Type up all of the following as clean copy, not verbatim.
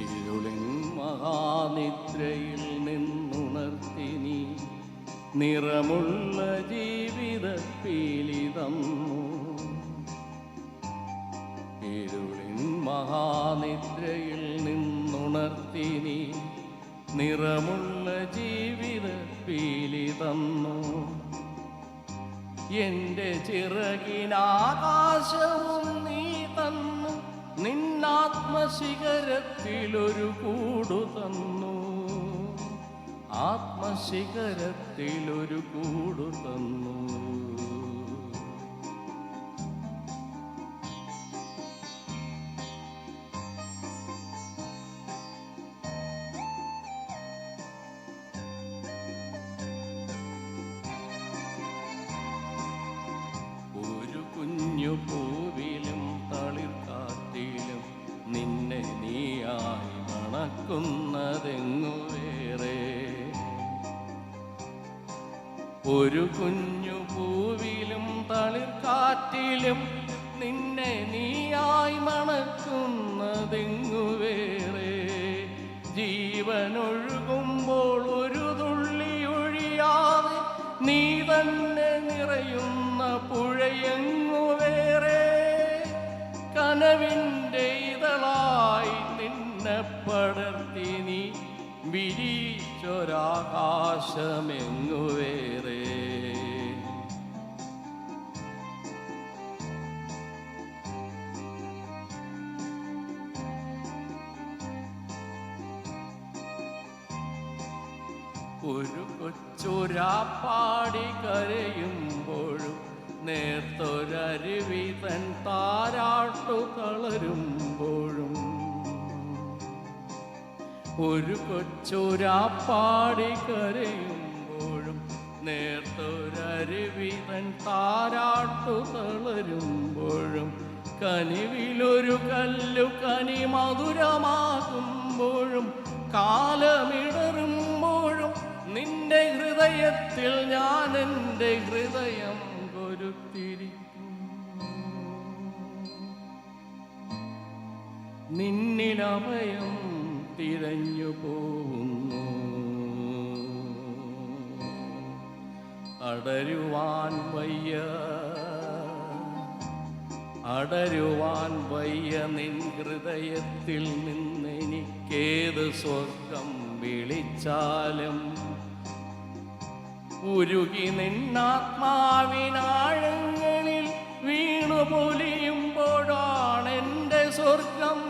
ഇരുളിൻ മഹാനിദ്രയിൽ നിന്നുണർത്തി നീ നിറമുള്ള ജീവിത പീലി തന്നു. ഇരുളിൻ മഹാനിദ്രയിൽ നിന്നുണർത്തി നീ നിറമുള്ള ജീവിത പീലി തന്നു. എൻ്റെ ചിറകിനാകാശവും നീ തന്നു, നിന്നാത്മശിഖരത്തിലൊരു കൂടു തന്നു. ആത്മശിഖരത്തിലൊരു കൂടു തന്നു. കുഞ്ഞു പൂവിലും തളിർക്കാറ്റിലും നിന്നെ നീയായി മണക്കുന്നതെങ്ങു വേറെ. ഒരു കുഞ്ഞു പൂവിലും തളിർക്കാറ്റിലും നിന്നെ നീയായി മണക്കുന്നതെങ്ങു വേറെ. ജീവനൊഴുകുമ്പോൾ ഒരു തുള്ളി ഒഴിയാതെ നീ തന്നെ നിറയുന്ന പുഴയെങ്ങു വേറെ. കനവിൻ്റെ ഇതളായി നിന്നെ പടർത്തി നീ വിരിച്ചൊരാകാശമെങ്ങു വേറെ. ഒരു കൊച്ചൊരാപ്പാടി കരയുമ്പോഴും നേർത്തൊരരുവി തൻ താരാട്ടു തളരുമ്പോഴും. ഒരു കൊച്ചൊരാപ്പാടി കരയുമ്പോഴും നേർത്തൊരരുവി തൻ താരാട്ടു തളരുമ്പോഴും. കനിവിലൊരു കല്ലു കനി മധുരമാകുമ്പോഴും കാലമിടറുമ്പോഴും നിന്റെ ഹൃദയത്തിൽ ഞാൻ എൻ്റെ ഹൃദയം കൊരുത്തിരിക്കുന്നു. നിന്നിലഭയം തിരഞ്ഞു പോകുന്നു. അടരുവാൻ വയ്യ, അടരുവാൻ വയ്യ നിൻ ഹൃദയത്തിൽ നിന്നെനിക്കേത് സ്വർഗം വിളിച്ചാലും. ഉരുകി നിന്നാത്മാവിനാഴങ്ങളിൽ വീണു പൊലിയുമ്പോഴാണെൻ്റെ സ്വർഗം.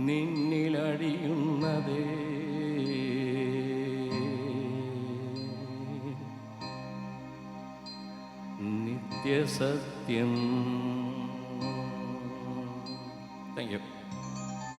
നിന്നിലടിയുന്നതേ നിത്യസത്യം.